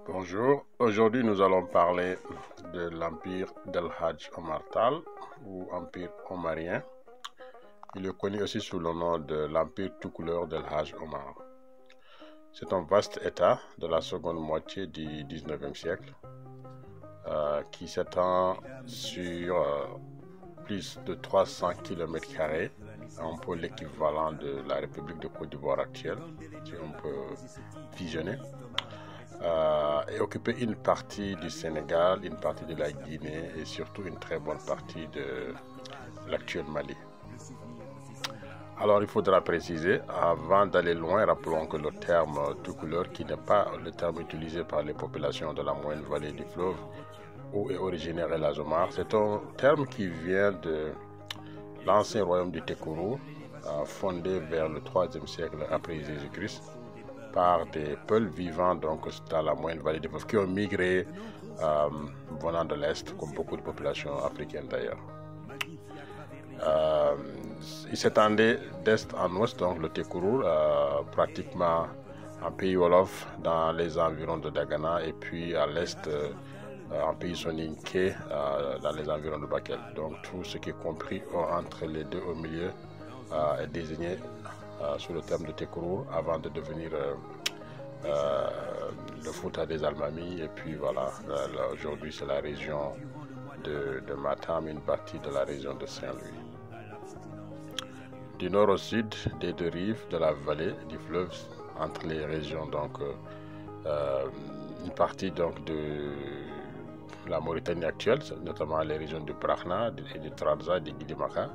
Bonjour, aujourd'hui nous allons parler de l'empire d'El Hadj Omar Tall ou empire omarien. Il est connu aussi sous le nom de l'empire tout couleur d'El Hadj Omar. C'est un vaste état de la seconde moitié du 19e siècle qui s'étend sur plus de 300 km², un peu l'équivalent de la République de Côte d'Ivoire actuelle, si on peut visionner, et occuper une partie du Sénégal, une partie de la Guinée et surtout une très bonne partie de l'actuel Mali. Alors il faudra préciser, avant d'aller loin, rappelons que le terme tout couleur, qui n'est pas le terme utilisé par les populations de la moyenne vallée du fleuve, où est originaire El Hadj Omar, c'est un terme qui vient de l'ancien royaume du Tekuru, fondé vers le 3e siècle après Jésus-Christ, par des peuples vivant donc dans la moyenne vallée du fleuve, qui ont migré venant de l'Est, comme beaucoup de populations africaines d'ailleurs. Il s'étendait d'est en ouest, donc le Tekuru, pratiquement en pays Wolof, dans les environs de Dagana, et puis à l'est, en pays soninké, dans les environs de Bakel. Donc tout ce qui est compris entre les deux au milieu est désigné sous le terme de Tekuru avant de devenir le Fouta des Almamis. Et puis voilà, aujourd'hui c'est la région de Matam, une partie de la région de Saint-Louis. Du nord au sud, des deux rives de la vallée du fleuve, entre les régions, donc une partie donc de la Mauritanie actuelle, notamment les régions de Brahna, de Trarza, de Guidimaka.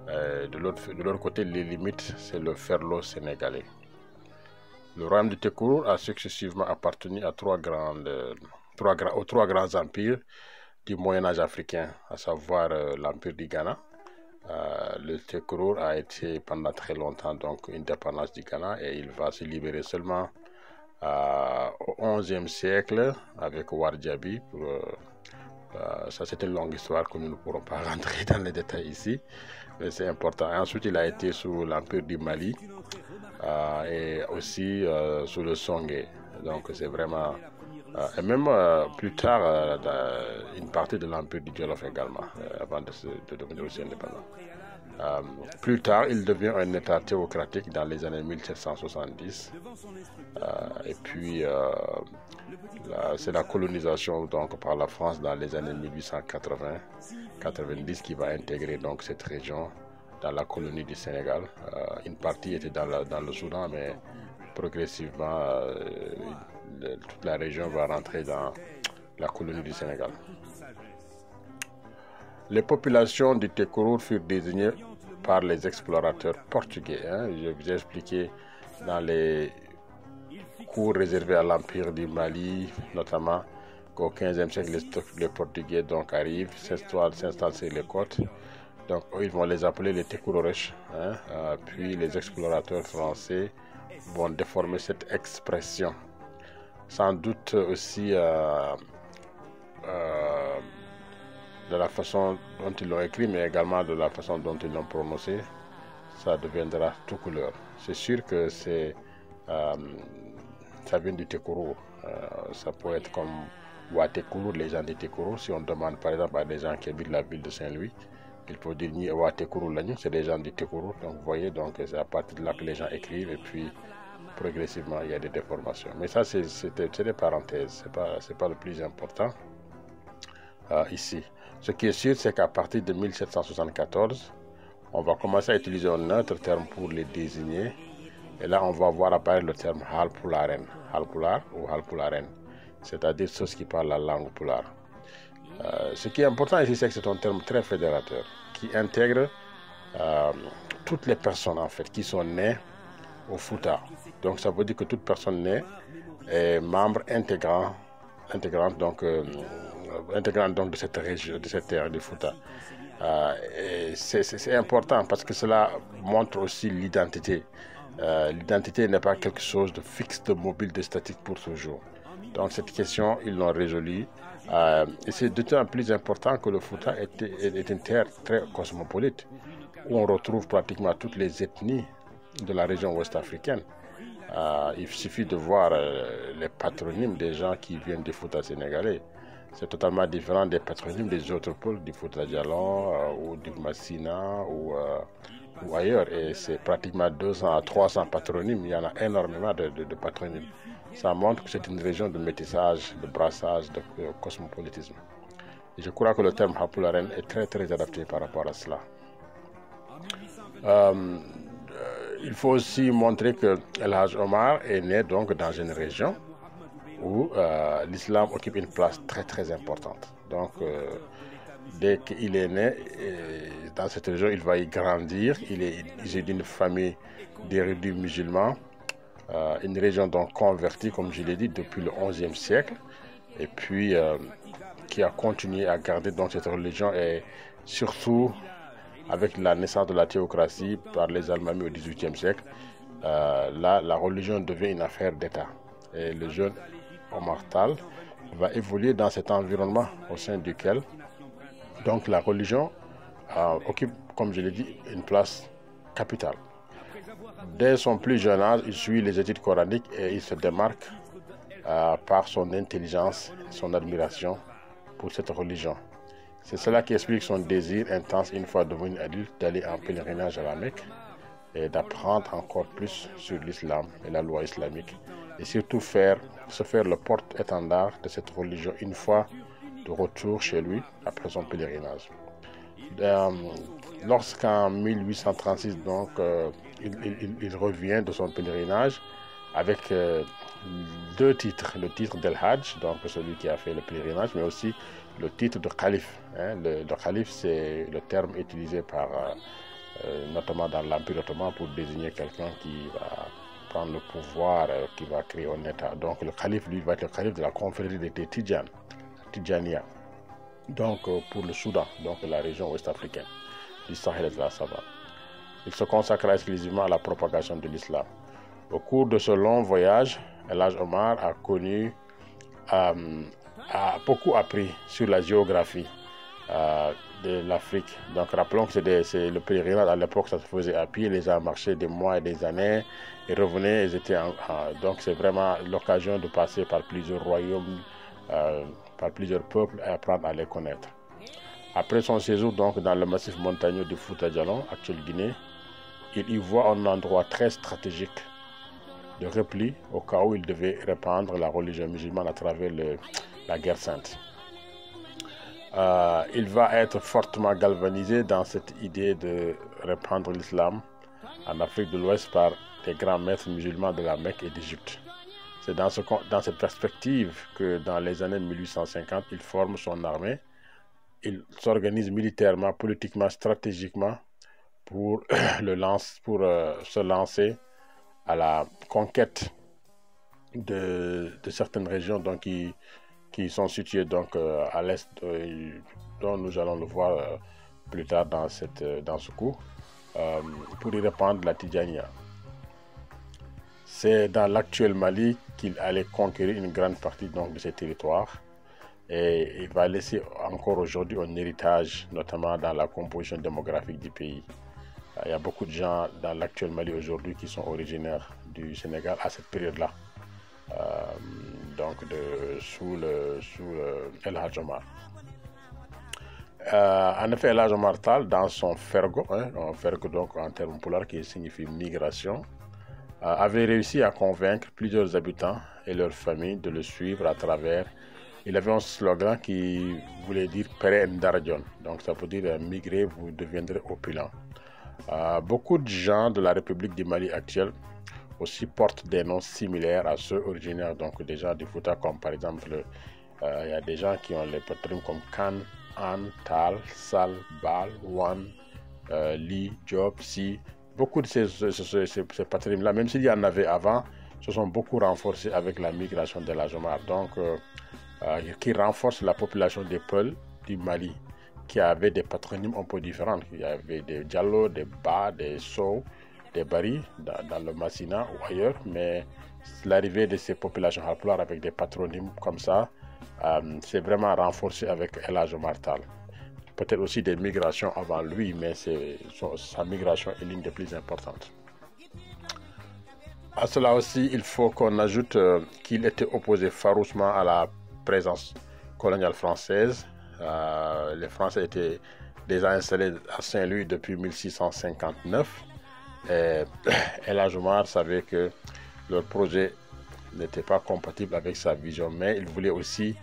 De l'autre côté, les limites, c'est le Ferlo sénégalais. Le royaume du Tekuru a successivement appartenu à aux trois grands empires du Moyen-Âge africain, à savoir l'empire du Ghana. Le Tekuru a été pendant très longtemps donc une dépendance du Ghana et il va se libérer seulement au XIe siècle avec Wardjabi. Ça c'est une longue histoire que nous ne pourrons pas rentrer dans les détails ici, mais c'est important. Et ensuite il a été sous l'empire du Mali et aussi sous le Songé. Donc c'est vraiment et même plus tard une partie de l'empire du Jolof également, avant de devenir aussi indépendant. Plus tard, il devient un état théocratique dans les années 1770. Et puis, c'est la colonisation donc, par la France dans les années 1880-90 qui va intégrer donc, cette région dans la colonie du Sénégal. Une partie était dans le Soudan, mais progressivement, toute la région va rentrer dans la colonie du Sénégal. Les populations du Tekuru furent désignées par les explorateurs portugais. Je vous ai expliqué dans les cours réservés à l'empire du Mali, notamment qu'au XVe siècle, les Portugais donc, arrivent, s'installent sur les côtes. Donc ils vont les appeler les Tekurorech. Puis les explorateurs français vont déformer cette expression. Sans doute aussi de la façon dont ils l'ont écrit, mais également de la façon dont ils l'ont prononcé, ça deviendra tout couleur. C'est sûr que ça vient du Tekuru. Ça peut être comme Ouatekuru, les gens du Tekuru. Si on demande par exemple à des gens qui habitent la ville de Saint-Louis, il faut dire Ouatekuru Lagnou, c'est des gens du Tekuru. Donc vous voyez, donc c'est à partir de là que les gens écrivent et puis progressivement il y a des déformations. Mais ça c'est des parenthèses, c'est pas le plus important ici. Ce qui est sûr, c'est qu'à partir de 1774, on va commencer à utiliser un autre terme pour les désigner. Et là, on va voir apparaître le terme Halpularen, Halpular ou Halpularen, c'est-à-dire ceux qui parlent la langue pulaar. Ce qui est important ici, c'est que c'est un terme très fédérateur qui intègre toutes les personnes en fait qui sont nées au Fouta. Donc ça veut dire que toute personne née est membre intégrante donc de cette région, de cette terre de Fouta. C'est important parce que cela montre aussi l'identité. L'identité n'est pas quelque chose de fixe, de mobile, de statique pour toujours. Donc cette question, ils l'ont résolue. Et c'est d'autant plus important que le Fouta est une terre très cosmopolite, où on retrouve pratiquement toutes les ethnies de la région ouest africaine. Il suffit de voir les patronymes des gens qui viennent du Fouta sénégalais. C'est totalement différent des patronymes des autres pôles, du Fouta Djallon ou du Massina ou ailleurs. Et c'est pratiquement 200 à 300 patronymes. Il y en a énormément de patronymes. Ça montre que c'est une région de métissage, de brassage, de cosmopolitisme. Et je crois que le terme Hapularen est très très adapté par rapport à cela. Il faut aussi montrer que El Hadj Omar est né donc dans une région où l'islam occupe une place très très importante. Donc dès qu'il est né dans cette région, il va y grandir. Il est d'une famille d'érudits musulmans, une région donc convertie, comme je l'ai dit, depuis le XIe siècle, et puis qui a continué à garder donc cette religion, et surtout avec la naissance de la théocratie par les Almamis au XVIIIe siècle, là, la religion devient une affaire d'État. Et le jeune Omar Tall va évoluer dans cet environnement au sein duquel donc la religion occupe, comme je l'ai dit, une place capitale. Dès son plus jeune âge, il suit les études coraniques et il se démarque par son intelligence, son admiration pour cette religion. C'est cela qui explique son désir intense, une fois devenu adulte, d'aller en pèlerinage à la Mecque et d'apprendre encore plus sur l'islam et la loi islamique, et surtout se faire le porte-étendard de cette religion une fois de retour chez lui après son pèlerinage. Lorsqu'en 1836 donc il revient de son pèlerinage avec deux titres, le titre d'El Hadj, donc celui qui a fait le pèlerinage, mais aussi le titre de calife. Le calife, c'est le terme utilisé par notamment dans l'Empire ottoman pour désigner quelqu'un qui va prendre le pouvoir, qui va créer un État. Donc le calife, lui, va être le calife de la confrérie des Tidjania, donc pour le Soudan, donc la région ouest-africaine du Sahel et de la Savane. Il se consacra exclusivement à la propagation de l'islam. Au cours de ce long voyage, El Hadj Omar a beaucoup appris sur la géographie de l'Afrique. Donc rappelons que c'est le pèlerinage à l'époque, ça se faisait à pied, les gens marchaient des mois et des années et revenaient. Donc c'est vraiment l'occasion de passer par plusieurs royaumes, par plusieurs peuples, et apprendre à les connaître. Après son séjour donc dans le massif montagneux du Fouta Djallon, actuelle Guinée, il y voit un endroit très stratégique de repli au cas où il devait répandre la religion musulmane à travers la guerre sainte. Il va être fortement galvanisé dans cette idée de répandre l'islam en Afrique de l'Ouest par des grands maîtres musulmans de la Mecque et d'Égypte. C'est dans cette perspective que dans les années 1850, il forme son armée. Il s'organise militairement, politiquement, stratégiquement pour se lancer à la conquête de certaines régions donc, qui sont situées donc, à l'est, dont nous allons le voir plus tard dans ce cours, pour y répandre la Tidjania. C'est dans l'actuel Mali qu'il allait conquérir une grande partie donc, de ces territoires, et il va laisser encore aujourd'hui un héritage, notamment dans la composition démographique du pays. Il y a beaucoup de gens dans l'actuel Mali aujourd'hui qui sont originaires du Sénégal à cette période-là, donc sous El Hadj Omar. En effet, El Hadj Omar Tall, dans son fergo, un fergo donc en termes pulaar qui signifie migration, avait réussi à convaincre plusieurs habitants et leurs familles de le suivre à travers. Il avait un slogan qui voulait dire Pere Ndaradion, donc ça veut dire migrer, vous deviendrez opulent. Beaucoup de gens de la République du Mali actuelle aussi portent des noms similaires à ceux originaires donc des gens du Fouta, comme par exemple il y a des gens qui ont les patronymes comme Kan, An, Tal, Sal, Bal, Wan, Li, Job, Si. Beaucoup de ces patronymes-là, même s'il y en avait avant, se sont beaucoup renforcés avec la migration de la Jomar, donc qui renforce la population des Peuls du Mali, qui avaient des patronymes un peu différents. Il y avait des Diallo, des Ba, des Sow, des Bari dans le Massina ou ailleurs, mais l'arrivée de ces populations Halpulaar avec des patronymes comme ça, c'est vraiment renforcé avec El Hadj Omar Tall. Peut-être aussi des migrations avant lui, mais sa migration est l'une des plus importantes. À cela aussi, il faut qu'on ajoute qu'il était opposé farouchement à la présence coloniale française. Les Français étaient déjà installés à Saint-Louis depuis 1659. Et El Hadj Omar savait que leur projet n'était pas compatible avec sa vision, mais il voulait aussi,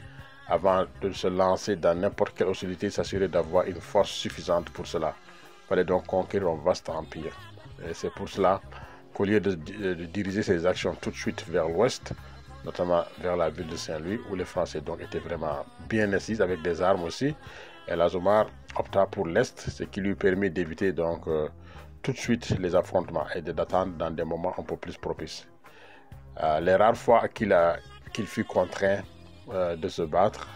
avant de se lancer dans n'importe quelle hostilité, s'assurer d'avoir une force suffisante pour cela. Il fallait donc conquérir un vaste empire. Et c'est pour cela qu'au lieu de diriger ses actions tout de suite vers l'ouest, notamment vers la ville de Saint-Louis, où les Français donc étaient vraiment bien assis avec des armes aussi, El Hadj Omar opta pour l'est, ce qui lui permet d'éviter donc tout de suite les affrontements et d'attendre dans des moments un peu plus propices. Les rares fois qu'il fut contraint de se battre,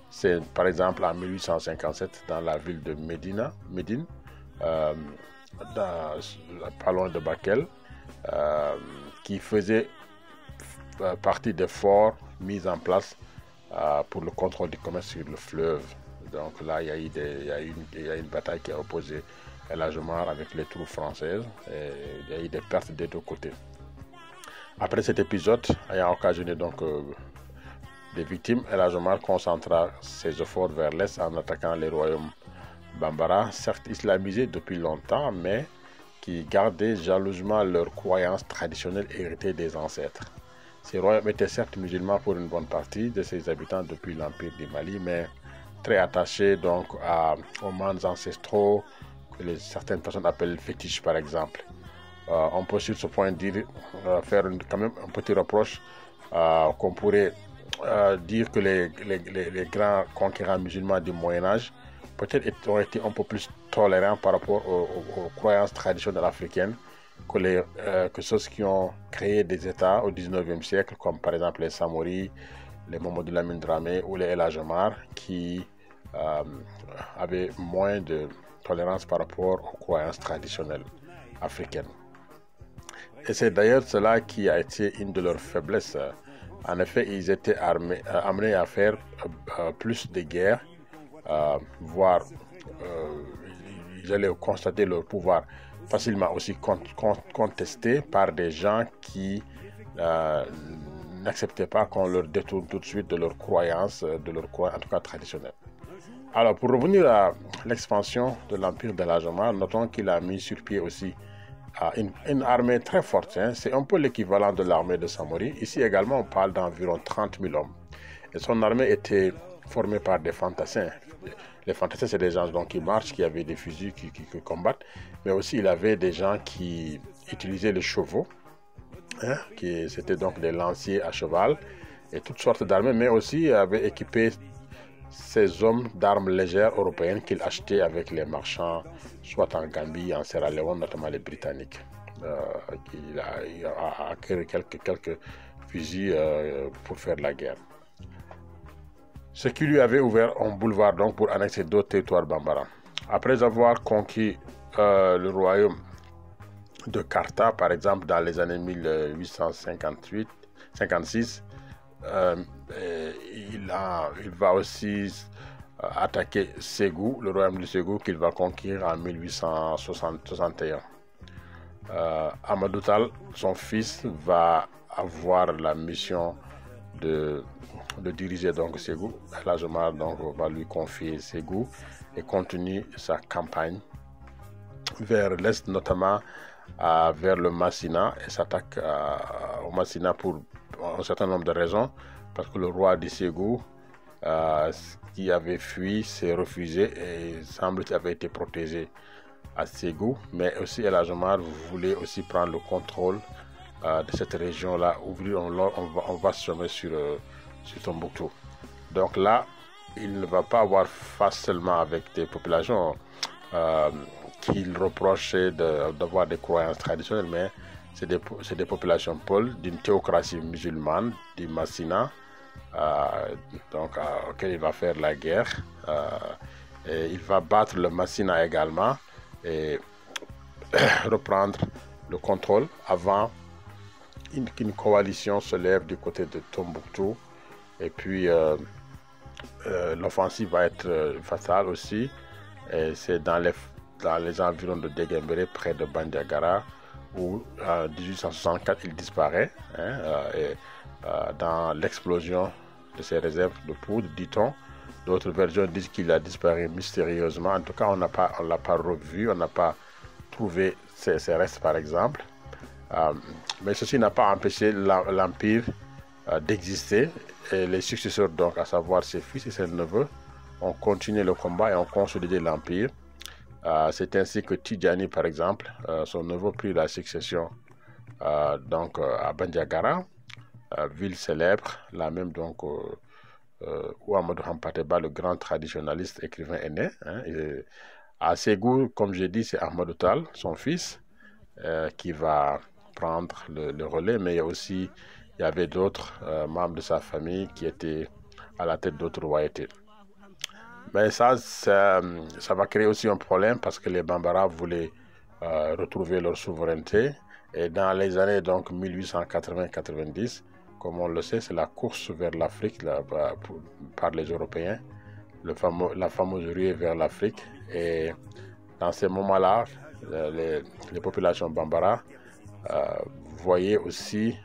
c'est par exemple en 1857 dans la ville de Médine, pas loin de Bakel, qui faisait partie des forts mis en place pour le contrôle du commerce sur le fleuve. Donc là, il y a eu une bataille qui a opposé El Hadj Omar avec les troupes françaises, et il y a eu des pertes des deux côtés. Après cet épisode, ayant occasionné donc des victimes, El Hadj Omar concentra ses efforts vers l'est en attaquant les royaumes Bambara, certes islamisés depuis longtemps, mais qui gardaient jalousement leurs croyances traditionnelles héritées des ancêtres. Ces royaumes étaient certes musulmans pour une bonne partie de ses habitants depuis l'Empire du Mali, mais très attachés donc aux mannes ancestraux que certaines personnes appellent fétiches par exemple. On peut sur ce point faire quand même un petit reproche qu'on pourrait dire que les grands conquérants musulmans du Moyen-Âge peut-être ont été un peu plus tolérants par rapport aux croyances traditionnelles africaines que ceux qui ont créé des États au 19e siècle, comme par exemple les Samori, les Mamadou Lamine Dramé ou les El Hadj Omar, qui avaient moins de tolérance par rapport aux croyances traditionnelles africaines. Et c'est d'ailleurs cela qui a été une de leurs faiblesses. En effet, ils étaient amenés à faire plus de guerres, voire ils allaient constater leur pouvoir facilement aussi contesté par des gens qui n'acceptaient pas qu'on leur détourne tout de suite de leurs croyances, en tout cas traditionnelles. Alors, pour revenir à l'expansion de l'empire de l'El Hadj Omar, notons qu'il a mis sur pied aussi une armée très forte. C'est un peu l'équivalent de l'armée de Samori. Ici également, on parle d'environ 30 000 hommes. Et son armée était formée par des fantassins. Les fantassins, c'est des gens donc, qui marchent, qui avaient des fusils, qui combattent. Mais aussi, il avait des gens qui utilisaient les chevaux. C'était donc des lanciers à cheval et toutes sortes d'armées. Mais aussi, avait équipé ces hommes d'armes légères européennes qu'il achetait avec les marchands, soit en Gambie, en Sierra Leone, notamment les Britanniques. Il a acquis quelques fusils pour faire la guerre. Ce qui lui avait ouvert un boulevard donc, pour annexer d'autres territoires bambara. Après avoir conquis le royaume de Karta, par exemple, dans les années 1856, il va aussi attaquer Ségou, le royaume de Ségou, qu'il va conquérir en 1861. Amadou Tall, son fils, va avoir la mission de diriger donc Ségou. El Hadj Omar donc va lui confier Ségou et continue sa campagne vers l'est, notamment vers le Massina, et s'attaque au Massina pour un certain nombre de raisons, parce que le roi de Ségou qui avait fui s'est refusé et semble-t-il avait été protégé à Ségou, mais aussi El Hadj Omar voulait aussi prendre le contrôle de cette région-là, ouvrir un vaste chemin sur Tombouctou. Donc là, il ne va pas avoir face seulement avec des populations qu'il reprochait d'avoir des croyances traditionnelles, mais c'est des populations peules d'une théocratie musulmane, du Massina, auquel il va faire la guerre. Et il va battre le Massina également et reprendre le contrôle avant qu'une coalition se lève du côté de Tombouctou. Et puis l'offensive va être fatale aussi. C'est dans les environs de Déguembéré, près de Bandiagara, où en 1864 il disparaît, dans l'explosion de ses réserves de poudre, dit-on. D'autres versions disent qu'il a disparu mystérieusement. En tout cas, on ne l'a pas revu, on n'a pas trouvé ses restes, par exemple. Mais ceci n'a pas empêché l'Empire d'exister. Et les successeurs, donc, à savoir ses fils et ses neveux, ont continué le combat et ont consolidé l'Empire. C'est ainsi que Tidjani, par exemple, son neveu prit la succession à Bandiagara, ville célèbre, là même donc où Amadou Hampâté-Bâ, le grand traditionnaliste écrivain, est né. À Ségou, comme j'ai dit, c'est Ahmadou Tall, son fils, qui va prendre le relais, mais il y avait d'autres membres de sa famille qui étaient à la tête d'autres royautés. Mais ça va créer aussi un problème parce que les Bambara voulaient retrouver leur souveraineté. Et dans les années 1880-90, comme on le sait, c'est la course vers l'Afrique par les Européens, la fameuse ruée vers l'Afrique. Et dans ces moments-là, les populations Bambara voyaient aussi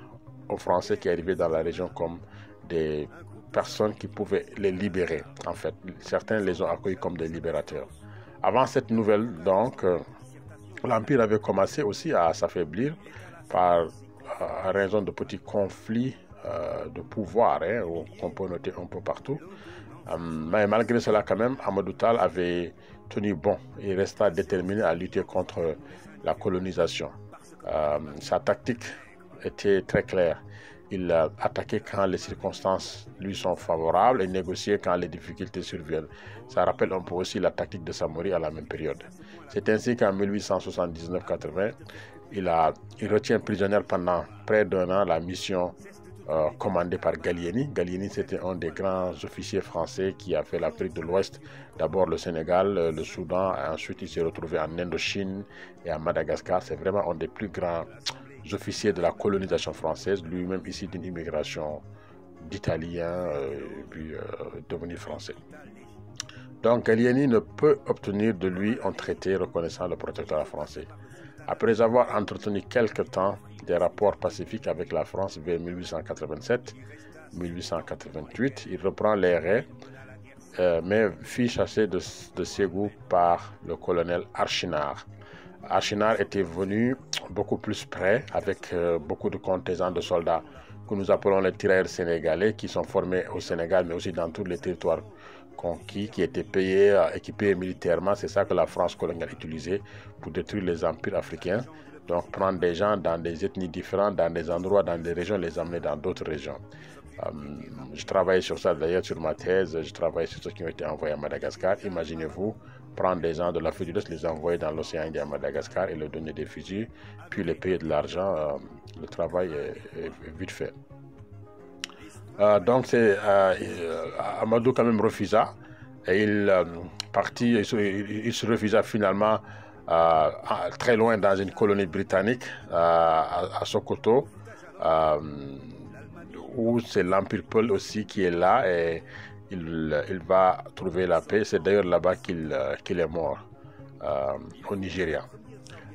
aux Français qui arrivaient dans la région comme des personnes qui pouvaient les libérer. En fait, certains les ont accueillis comme des libérateurs. Avant cette nouvelle, donc, l'Empire avait commencé aussi à s'affaiblir à raison de petits conflits de pouvoir, qu'on peut noter un peu partout. Mais malgré cela, quand même, Amadou Tall avait tenu bon. Il resta déterminé à lutter contre la colonisation. Sa tactique était très claire. Il attaquait quand les circonstances lui sont favorables et négociait quand les difficultés surviennent. Ça rappelle un peu aussi la tactique de Samori à la même période. C'est ainsi qu'en 1879-80, il retient prisonnière pendant près d'un an la mission commandée par Gallieni. Gallieni, c'était un des grands officiers français qui a fait l'Afrique de l'Ouest, d'abord le Sénégal, le Soudan, et ensuite il s'est retrouvé en Indochine et à Madagascar. C'est vraiment un des plus grands officiers de la colonisation française, lui-même ici d'une immigration d'Italiens, puis devenu français. Donc Gallieni ne peut obtenir de lui un traité reconnaissant le protectorat français. Après avoir entretenu quelque temps des rapports pacifiques avec la France vers 1887-1888, il reprend les raies, mais fut chassé de Ségou par le colonel Archinard. Archinard était venu beaucoup plus près avec beaucoup de contingents de soldats que nous appelons les tirailleurs sénégalais, qui sont formés au Sénégal mais aussi dans tous les territoires conquis, qui étaient payés, équipés militairement. C'est ça que la France coloniale utilisait pour détruire les empires africains. Donc prendre des gens dans des ethnies différentes, dans des endroits, dans des régions, les amener dans d'autres régions. Je travaille sur ça d'ailleurs sur ma thèse, je travaille sur ceux qui ont été envoyés à Madagascar. Imaginez-vous prendre des gens de l'Afrique de l'Est, les envoyer dans l'océan Indien à Madagascar et leur donner des fusils, puis les payer de l'argent. Le travail est vite fait. Donc Amadou quand même refusa et il se refusa finalement très loin dans une colonie britannique à Sokoto, où c'est l'Empire Peul aussi qui est là et il va trouver la paix. C'est d'ailleurs là-bas qu'il est mort, au Nigeria.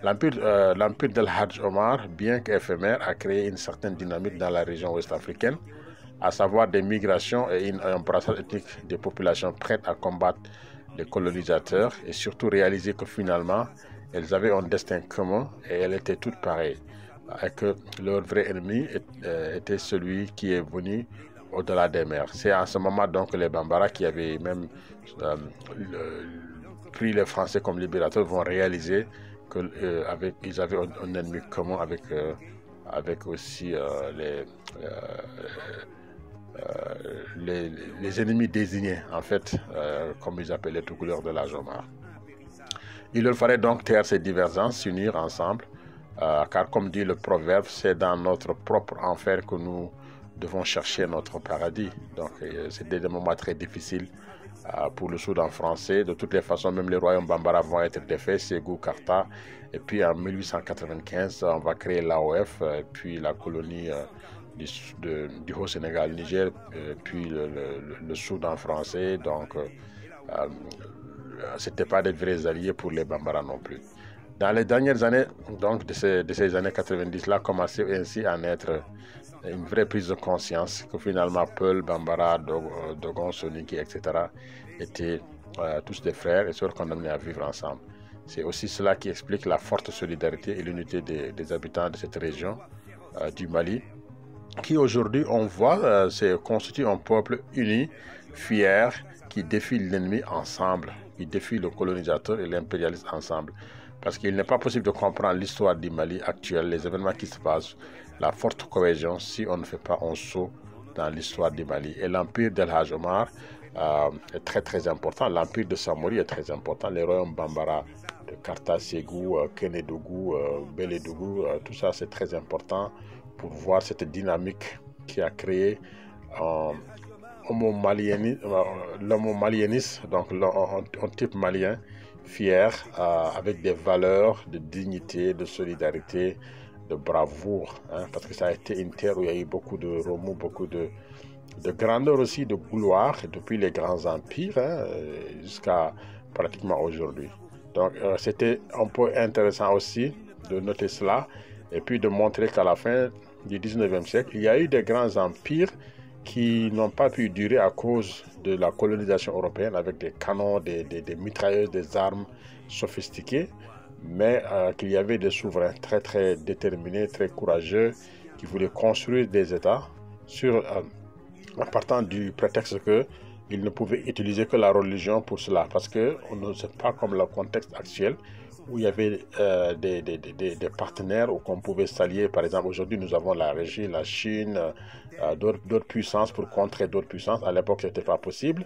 L'empire d'El Hadj Omar, bien qu'éphémère, a créé une certaine dynamique dans la région ouest-africaine, à savoir des migrations et un brassage ethnique des populations prêtes à combattre les colonisateurs et surtout réaliser que finalement, elles avaient un destin commun et elles étaient toutes pareilles. Et que leur vrai ennemi était celui qui est venu au-delà des mers. C'est en ce moment donc que les Bambara, qui avaient même pris les Français comme libérateurs, vont réaliser qu'ils avaient un ennemi commun avec aussi les ennemis désignés, en fait, comme ils appelaient les couleurs de la Jomar. Il leur fallait donc taire ces divergences, s'unir ensemble car comme dit le proverbe, c'est dans notre propre enfer que nous devons chercher notre paradis. Donc c'était des moments très difficiles pour le Soudan français. De toutes les façons, même les royaumes Bambara vont être défaits, Ségou, Karta. Et puis en 1895, on va créer l'AOF, puis la colonie du Haut-Sénégal, Niger, puis le Soudan français. Donc, c'était pas des vrais alliés pour les Bambara non plus. Dans les dernières années, donc de ces années 90-là, commençait ainsi à naître une vraie prise de conscience que finalement Peul, Bambara, Dogon, Soninké, etc. étaient tous des frères et sœurs condamnés à vivre ensemble. C'est aussi cela qui explique la forte solidarité et l'unité des habitants de cette région du Mali, qui aujourd'hui, on voit, constitue un peuple uni, fier, qui défie l'ennemi ensemble, qui défie le colonisateur et l'impérialiste ensemble. Parce qu'il n'est pas possible de comprendre l'histoire du Mali actuelle, les événements qui se passent, la forte cohésion, si on ne fait pas un saut dans l'histoire du Mali. Et l'empire d'El Hadj Omar est très très important, l'empire de Samori est très important, les royaumes Bambara, de Karta, Ségou, Kénédougou, Bélédougou, tout ça c'est très important pour voir cette dynamique qui a créé l'homo-malianisme, donc un type malien fier, avec des valeurs de dignité, de solidarité, de bravoure, hein, parce que ça a été une terre où il y a eu beaucoup de remous, beaucoup de grandeur aussi, de gloire, depuis les grands empires jusqu'à pratiquement aujourd'hui. Donc c'était un peu intéressant aussi de noter cela et puis de montrer qu'à la fin du 19e siècle, il y a eu des grands empires qui n'ont pas pu durer à cause de la colonisation européenne avec des canons, des mitrailleuses, des armes sophistiquées, mais qu'il y avait des souverains très très déterminés, très courageux, qui voulaient construire des États en partant du prétexte qu'ils ne pouvaient utiliser que la religion pour cela, parce que on ne sait pas comme le contexte actuel où il y avait des partenaires où on pouvait s'allier. Par exemple, aujourd'hui, nous avons la Russie, la Chine, d'autres puissances pour contrer d'autres puissances. À l'époque, ce n'était pas possible.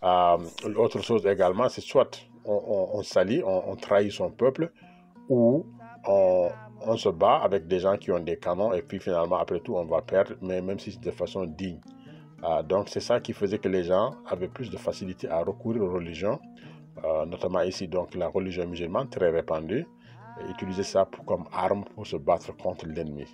Autre chose également, c'est soit on s'allie, on trahit son peuple, ou on se bat avec des gens qui ont des canons, et puis finalement, après tout, on va perdre, mais même si c'est de façon digne. Donc, c'est ça qui faisait que les gens avaient plus de facilité à recourir aux religions, notamment ici, donc la religion musulmane très répandue, et utiliser ça comme arme pour se battre contre l'ennemi.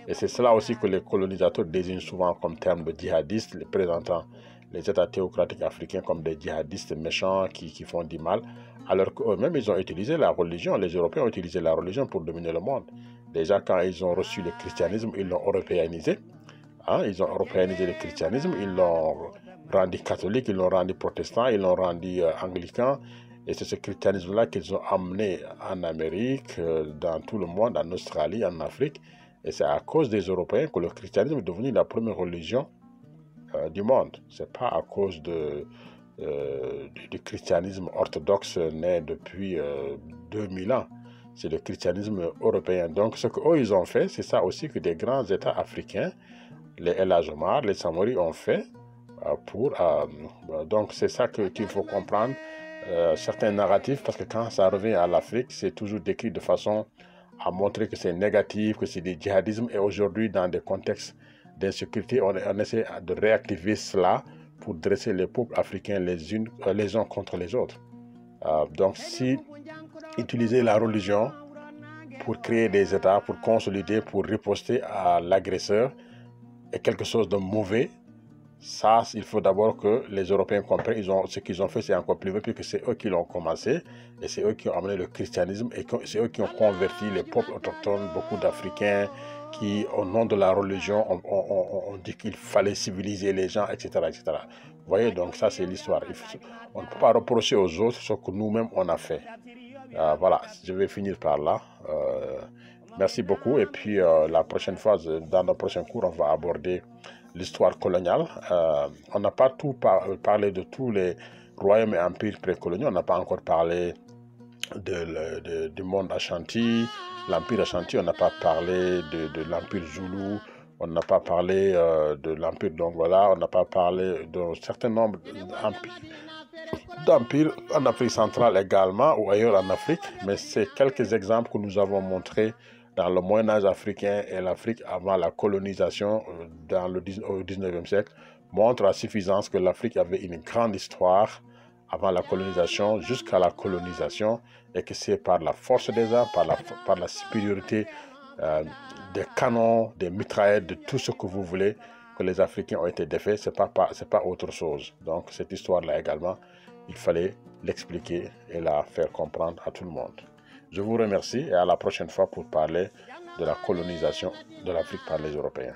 Et c'est cela aussi que les colonisateurs désignent souvent comme terme de djihadistes, les présentant les États théocratiques africains comme des djihadistes méchants qui font du mal, alors qu'eux-mêmes, ils ont utilisé la religion, les Européens ont utilisé la religion pour dominer le monde. Déjà, quand ils ont reçu le christianisme, ils l'ont européanisé. Hein, ils ont européanisé le christianisme, ils l'ont rendu catholique, ils l'ont rendu protestant, ils l'ont rendu anglican. Et c'est ce christianisme-là qu'ils ont amené en Amérique, dans tout le monde, en Australie, en Afrique. Et c'est à cause des Européens que le christianisme est devenu la première religion du monde. Ce n'est pas à cause du christianisme orthodoxe né depuis 2000 ans. C'est le christianisme européen. Donc ce qu'eux, ils ont fait, c'est ça aussi que des grands États africains, les El Hadj Omar, les Samori ont fait. Donc c'est ça qu'il faut comprendre. Certains narratifs, parce que quand ça revient à l'Afrique, c'est toujours décrit de façon à montrer que c'est négatif, que c'est du djihadisme. Et aujourd'hui, dans des contextes d'insécurité, on essaie de réactiver cela pour dresser les peuples africains les uns contre les autres. Donc, si utiliser la religion pour créer des États, pour consolider, pour riposter à l'agresseur est quelque chose de mauvais, ça, il faut d'abord que les Européens comprennent. Ce qu'ils ont fait, c'est encore plus mauvais, puisque c'est eux qui l'ont commencé, et c'est eux qui ont amené le christianisme, et c'est eux qui ont converti les peuples autochtones, beaucoup d'Africains, qui, au nom de la religion, on dit qu'il fallait civiliser les gens, etc., etc. Vous voyez, donc ça, c'est l'histoire. On ne peut pas reprocher aux autres ce que nous-mêmes, on a fait. Voilà, je vais finir par là. Merci beaucoup, et puis la prochaine fois, dans le prochain cours, on va aborder l'histoire coloniale. On n'a pas tout parlé de tous les royaumes et empires précoloniaux. On n'a pas encore parlé du monde Ashanti, l'empire Ashanti. On n'a pas parlé de l'empire Zoulou. On n'a pas parlé de l'empire d'Angola. On n'a pas parlé d'un certain nombre d'empires en Afrique centrale également ou ailleurs en Afrique. Mais c'est quelques exemples que nous avons montrés dans le Moyen-Âge africain et l'Afrique avant la colonisation au 19e siècle montre à suffisance que l'Afrique avait une grande histoire avant la colonisation jusqu'à la colonisation et que c'est par la force des armes, par la supériorité des canons, des mitraillettes, de tout ce que vous voulez, que les Africains ont été défaits, c'est pas autre chose. Donc cette histoire-là également, il fallait l'expliquer et la faire comprendre à tout le monde. Je vous remercie et à la prochaine fois pour parler de la colonisation de l'Afrique par les Européens.